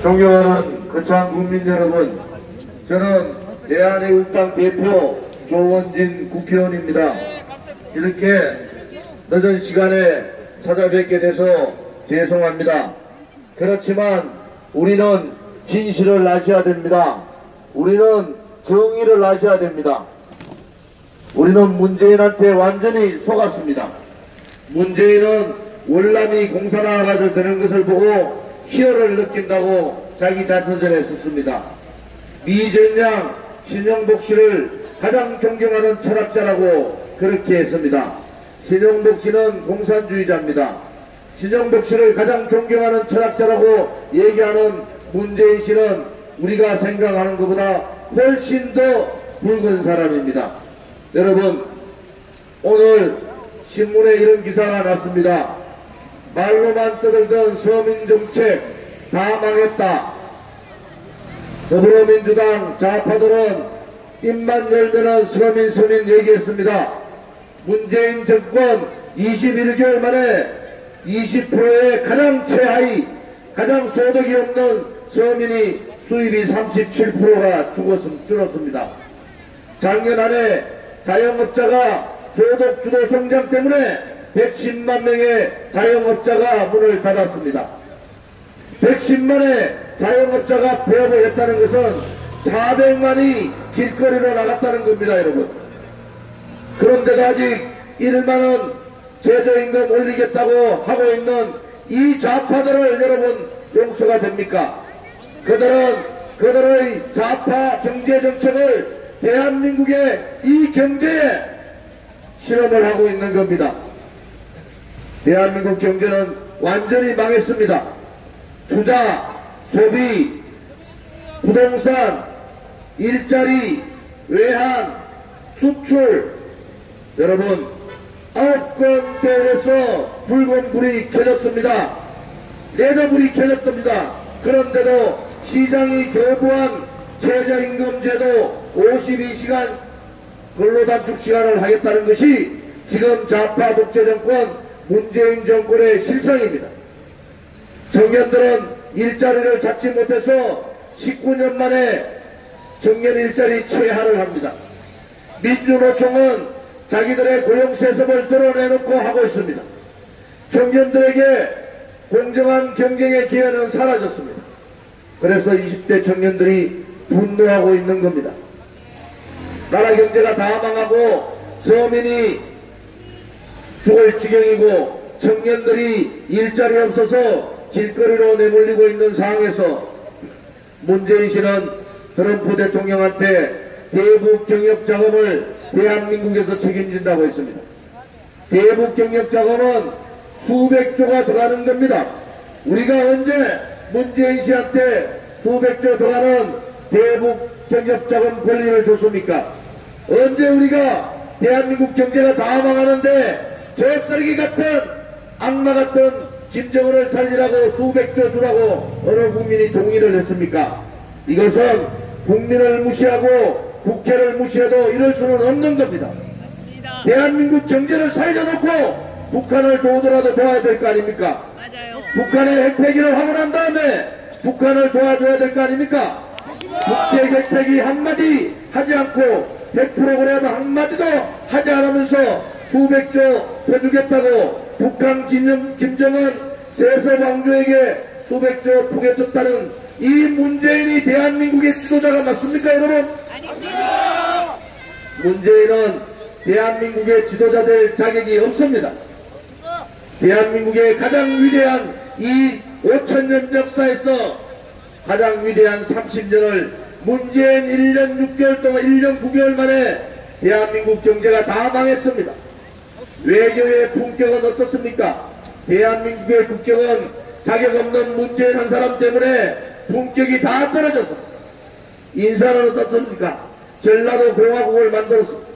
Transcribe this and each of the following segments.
존경하는 거창 국민 여러분, 저는 대한애국당 대표 조원진 국회의원입니다. 이렇게 늦은 시간에 찾아뵙게 돼서 죄송합니다. 그렇지만 우리는 진실을 아셔야 됩니다. 우리는 정의를 아셔야 됩니다. 우리는 문재인한테 완전히 속았습니다. 문재인은 월남이 공산화가 되는 것을 보고 희열을 느낀다고 자기 자서전에 썼습니다. 미전양 신영복 씨를 가장 존경하는 철학자라고 그렇게 했습니다. 신영복 씨는 공산주의자입니다. 신영복 씨를 가장 존경하는 철학자라고 얘기하는 문재인 씨는 우리가 생각하는 것보다 훨씬 더 붉은 사람입니다. 여러분, 오늘 신문에 이런 기사가 났습니다. 말로만 떠들던 서민정책 다 망했다. 더불어민주당 좌파들은 입만 열면은 서민 얘기했습니다. 문재인 정권 21개월 만에 20%의 가장 최하위, 가장 소득이 없는 서민이 수입이 37%가 줄었습니다. 작년 안에 자영업자가 소득 주도 성장 때문에 110만 명의 자영업자가 문을 닫았습니다. 110만의 자영업자가 폐업을 했다는 것은 400만이 길거리로 나갔다는 겁니다, 여러분. 그런데도 아직 1만원 최저임금 올리겠다고 하고 있는 이 좌파들을 여러분 용서가 됩니까? 그들의 좌파 경제정책을 대한민국의 이 경제에 실험을 하고 있는 겁니다. 대한민국 경제는 완전히 망했습니다. 투자, 소비, 부동산, 일자리, 외환, 수출, 여러분 9건대에서 붉은 불이 켜졌습니다. 레드불이 켜졌습니다. 그런데도 시장이 거부한 최저임금제도 52시간 근로단축시간을 하겠다는 것이 지금 좌파 독재정권 문재인 정권의 실상입니다. 청년들은 일자리를 찾지 못해서 19년 만에 청년 일자리 최하를 합니다. 민주노총은 자기들의 고용세습을 드러내놓고 하고 있습니다. 청년들에게 공정한 경쟁의 기회는 사라졌습니다. 그래서 20대 청년들이 분노하고 있는 겁니다. 나라 경제가 다 망하고 서민이 죽을 지경이고 청년들이 일자리 없어서 길거리로 내몰리고 있는 상황에서 문재인 씨는 트럼프 대통령한테 대북 경협 자금을 대한민국에서 책임진다고 했습니다. 대북 경협 자금은 수백조가 들어가는 겁니다. 우리가 언제 문재인 씨한테 수백조 들어가는 대북 경협 자금 권리를 줬습니까? 언제 우리가 대한민국 경제가 다 망하는데 저 쓰레기 같은 악마 같은 김정은을 살리라고 수백조 주라고 어느 국민이 동의를 했습니까? 이것은 국민을 무시하고 국회를 무시해도 이럴 수는 없는 겁니다. 맞습니다. 대한민국 경제를 살려놓고 북한을 도우더라도 도와야 될 거 아닙니까? 맞아요. 북한의 핵폐기를 하고 난 다음에 북한을 도와줘야 될 거 아닙니까? 북핵 핵폐기 한마디 하지 않고 핵 프로그램 한마디도 하지 않으면서 수백조 펴주겠다고 북한 김정은 세서 왕조에게 수백조 포개줬다는 이 문재인이 대한민국의 지도자가 맞습니까, 여러분? 아닙니다. 문재인은 대한민국의 지도자 될 자격이 없습니다. 대한민국의 가장 위대한 이 5천년 역사에서 가장 위대한 30년을 문재인 1년 6개월 동안 1년 9개월 만에 대한민국 경제가 다 망했습니다. 외교의 품격은 어떻습니까? 대한민국의 국격은 자격 없는 문재인 한 사람 때문에 품격이 다 떨어졌습니다. 인사는 어떻습니까? 전라도 공화국을 만들었습니다.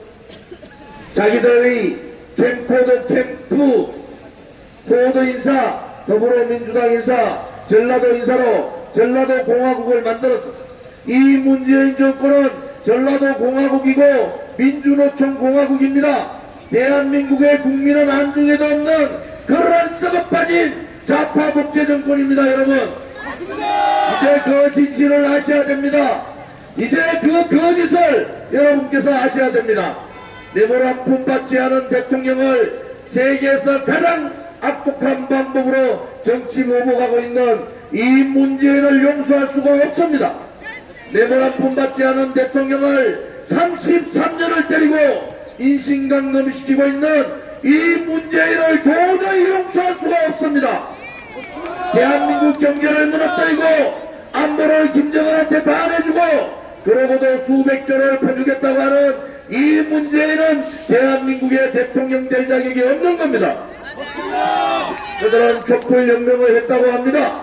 자기들의 캠프 포드 인사, 더불어민주당 인사, 전라도 인사로 전라도 공화국을 만들었습니다. 이 문재인 정권은 전라도 공화국이고 민주노총 공화국입니다. 대한민국의 국민은 안중에도 없는 그런 썩어 빠진 좌파 독재 정권입니다, 여러분. 맞습니다. 이제 그 진실을 아셔야 됩니다. 이제 그 거짓을 여러분께서 아셔야 됩니다. 내모란 품받지 않은 대통령을 세계에서 가장 악독한 방법으로 정치 보복하고 있는 이 문재인을 용서할 수가 없습니다. 내모란 품받지 않은 대통령을 33년을 때리고 인신강금시키고 있는 이 문재인을 도저히 용서할 수가 없습니다. 대한민국 경제를 무너뜨리고 안보를 김정은한테 반해주고 그러고도 수백조를 퍼주겠다고 하는 이 문재인은 대한민국의 대통령 될 자격이 없는 겁니다. 그들은 촛불혁명을 했다고 합니다.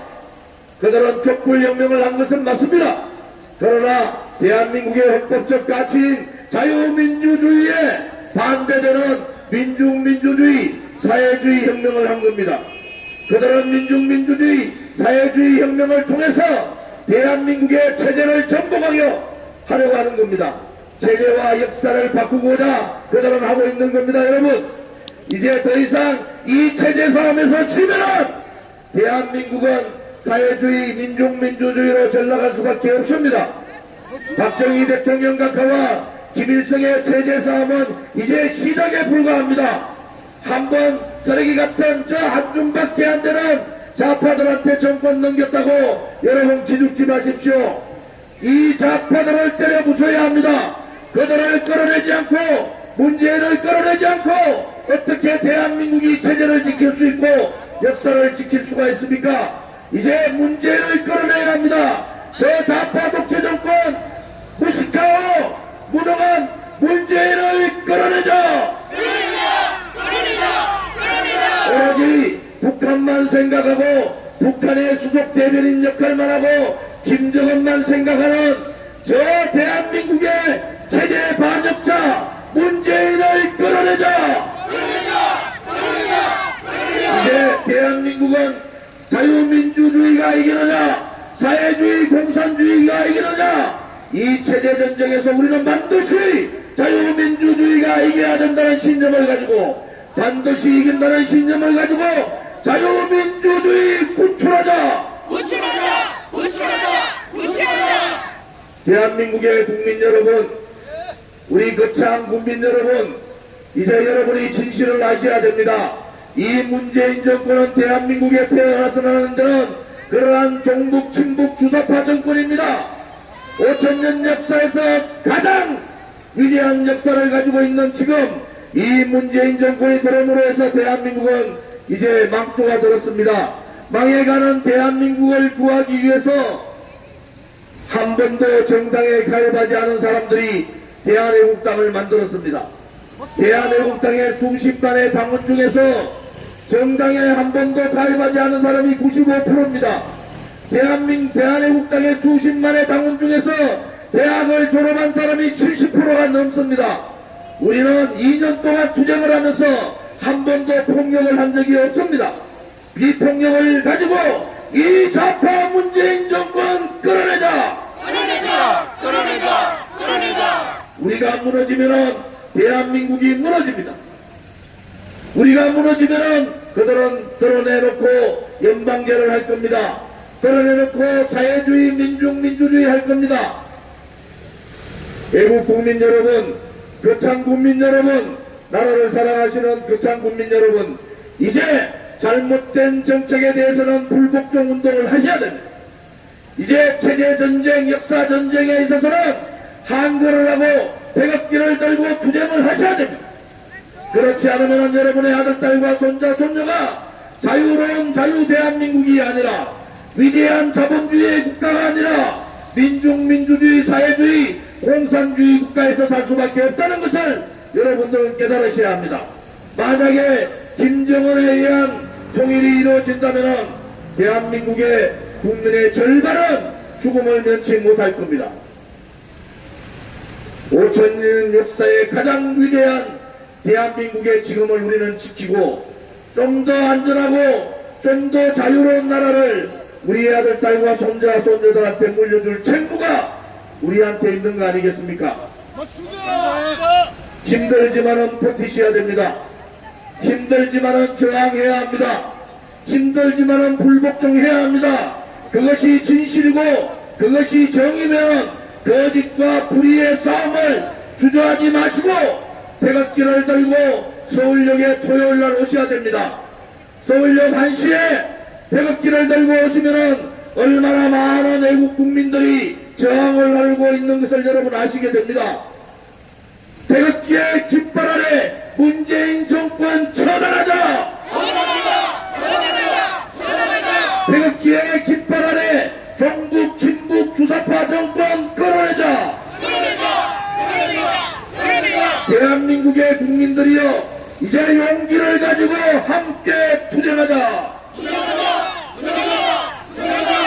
그들은 촛불혁명을 한 것은 맞습니다. 그러나 대한민국의 헌법적 가치인 자유민주주의에 반대되는 민중민주주의, 사회주의 혁명을 한 겁니다. 그들은 민중민주주의, 사회주의 혁명을 통해서 대한민국의 체제를 전복하려 하려고 하는 겁니다. 체제와 역사를 바꾸고자 그들은 하고 있는 겁니다. 여러분, 이제 더 이상 이 체제 싸움에서 지면은 대한민국은 사회주의, 민중민주주의로 전락할 수밖에 없습니다. 박정희 대통령 각하와 김일성의 체제 싸움은 이제 시작에 불과합니다. 한번 쓰레기 같은 저 한줌밖에 안 되는 좌파들한테 정권 넘겼다고 여러분 기죽지 마십시오. 이 좌파들을 때려 부숴야 합니다. 그들을 끌어내지 않고 문재인을 끌어내지 않고 어떻게 대한민국이 체제를 지킬 수 있고 역사를 지킬 수가 있습니까? 이제 문재인을 끌어내야 합니다. 저 좌파 독재 정권 무식하고 무능한 문재인을 끌어내자! 오로지 북한만 생각하고 북한의 수석 대변인 역할만 하고 김정은만 생각하는 저 대한민국의 체제 반역자 문재인을 끌어내자! 이제 대한민국은 자유민주주의가 이기느냐 사회주의 공산주의가 이기느냐 이 체제 전쟁에서 우리는 반드시 자유민주주의가 이겨야 된다는 신념을 가지고 반드시 이긴다는 신념을 가지고 자유민주주의 구출하자! 구출하자! 구출하자! 구출하자! 대한민국의 국민 여러분, 우리 거창 국민 여러분, 이제 여러분이 진실을 아셔야 됩니다. 이 문재인 정권은 대한민국에 태어나서는 데는 그러한 종북, 친북, 주사파 정권입니다. 5천년 역사에서 가장 위대한 역사를 가지고 있는 지금 이 문재인 정권이 들어옴으로 해서 대한민국은 이제 망조가 들었습니다. 망해가는 대한민국을 구하기 위해서 한 번도 정당에 가입하지 않은 사람들이 대한애국당을 만들었습니다. 대한애국당의 수십 만의 당원 중에서 정당에 한 번도 가입하지 않은 사람이 95%입니다. 대한애국당의 수십만의 당원 중에서 대학을 졸업한 사람이 70%가 넘습니다. 우리는 2년 동안 투쟁을 하면서 한 번도 폭력을 한 적이 없습니다. 비폭력을 가지고 이 좌파 문재인 정권 끌어내자! 끌어내자! 끌어내자! 끌어내자! 우리가 무너지면은 대한민국이 무너집니다. 우리가 무너지면은 그들은 드러내놓고 연방제를 할 겁니다. 드러내놓고 사회주의, 민중민주주의 할 겁니다. 애국 국민 여러분, 거창 국민 여러분, 나라를 사랑하시는 거창 국민 여러분, 이제 잘못된 정책에 대해서는 불복종 운동을 하셔야 됩니다. 이제 체제전쟁, 역사전쟁에 있어서는 한글을 하고 백악기를 들고 투쟁을 하셔야 됩니다. 그렇지 않으면 여러분의 아들, 딸과 손자, 손녀가 자유로운 자유 대한민국이 아니라 위대한 자본주의의 국가가 아니라 민중민주주의, 사회주의, 공산주의 국가에서 살 수밖에 없다는 것을 여러분들은 깨달으셔야 합니다. 만약에 김정은에 의한 통일이 이루어진다면 대한민국의 국민의 절반은 죽음을 면치 못할 겁니다. 5천년 역사의 가장 위대한 대한민국의 지금을 우리는 지키고 좀 더 안전하고 좀 더 자유로운 나라를 우리 아들, 딸과 손자, 손녀들한테 물려줄 책무가 우리한테 있는 거 아니겠습니까? 맞습니다. 힘들지만은 버티셔야 됩니다. 힘들지만은 저항해야 합니다. 힘들지만은 불복종해야 합니다. 그것이 진실이고 그것이 정의면 거짓과 불의의 싸움을 주저하지 마시고 태극기를 들고 서울역에 토요일날 오셔야 됩니다. 서울역 1시에 태극기를 들고 오시면은 얼마나 많은 외국 국민들이 저항을 하고 있는 것을 여러분 아시게 됩니다. 태극기의 깃발 아래 문재인 정권 처단하자! 태극기의 깃발 아래 종북 친북 주사파 정권 끌어내자! 대한민국의 국민들이여 이제 용기를 가지고 함께 투쟁하자!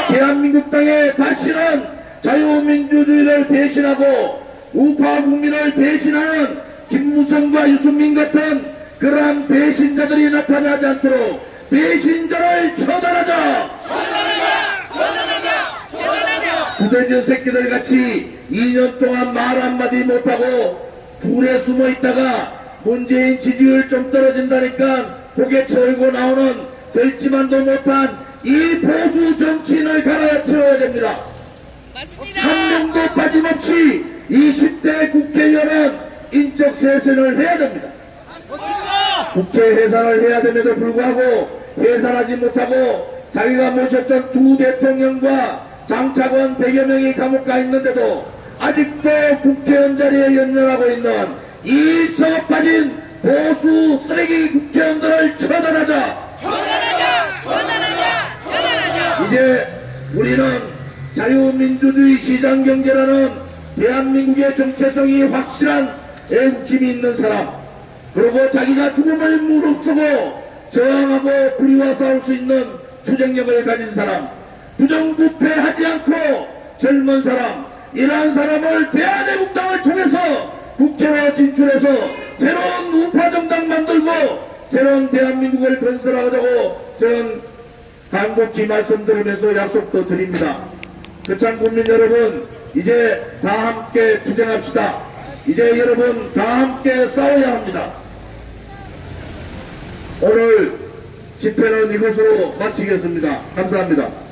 대한민국 땅에 다시는 자유민주주의를 배신하고 우파 국민을 배신하는 김무성과 유승민 같은 그러한 배신자들이 나타나지 않도록 배신자를 처단하자! 부대전 새끼들 같이 2년 동안 말 한마디 못하고 불에 숨어 있다가 문재인 지지율 좀 떨어진다니까 고개 철고 나오는 될지만도 못한 이 보수 정치인을 갈아치워야 됩니다. 맞습니다. 한 명도 빠짐없이 20대 국회의원은 인적 쇄신을 해야 됩니다. 국회 해산을 해야 됨에도 불구하고 해산하지 못하고 자기가 모셨던 두 대통령과 장차관 100여 명이 감옥 가 있는데도 아직도 국회의원 자리에 연연하고 있는 이 썩어 빠진 보수 쓰레기 국회의원들을 처단하자! 이제 우리는 자유민주주의 시장경제라는 대한민국의 정체성이 확실한 애국심이 있는 사람, 그리고 자기가 죽음을 무릅쓰고 저항하고 불의와 싸울 수 있는 투쟁력을 가진 사람, 부정부패하지 않고 젊은 사람, 이러한 사람을 대한애국당을 통해서 국회로 진출해서 새로운 우파정당 만들고 새로운 대한민국을 건설하자고 저는 간곡히 말씀드리면서 약속도 드립니다. 그참 국민 여러분, 이제 다 함께 투쟁합시다. 이제 여러분 다 함께 싸워야 합니다. 오늘 집회는 이것으로 마치겠습니다. 감사합니다.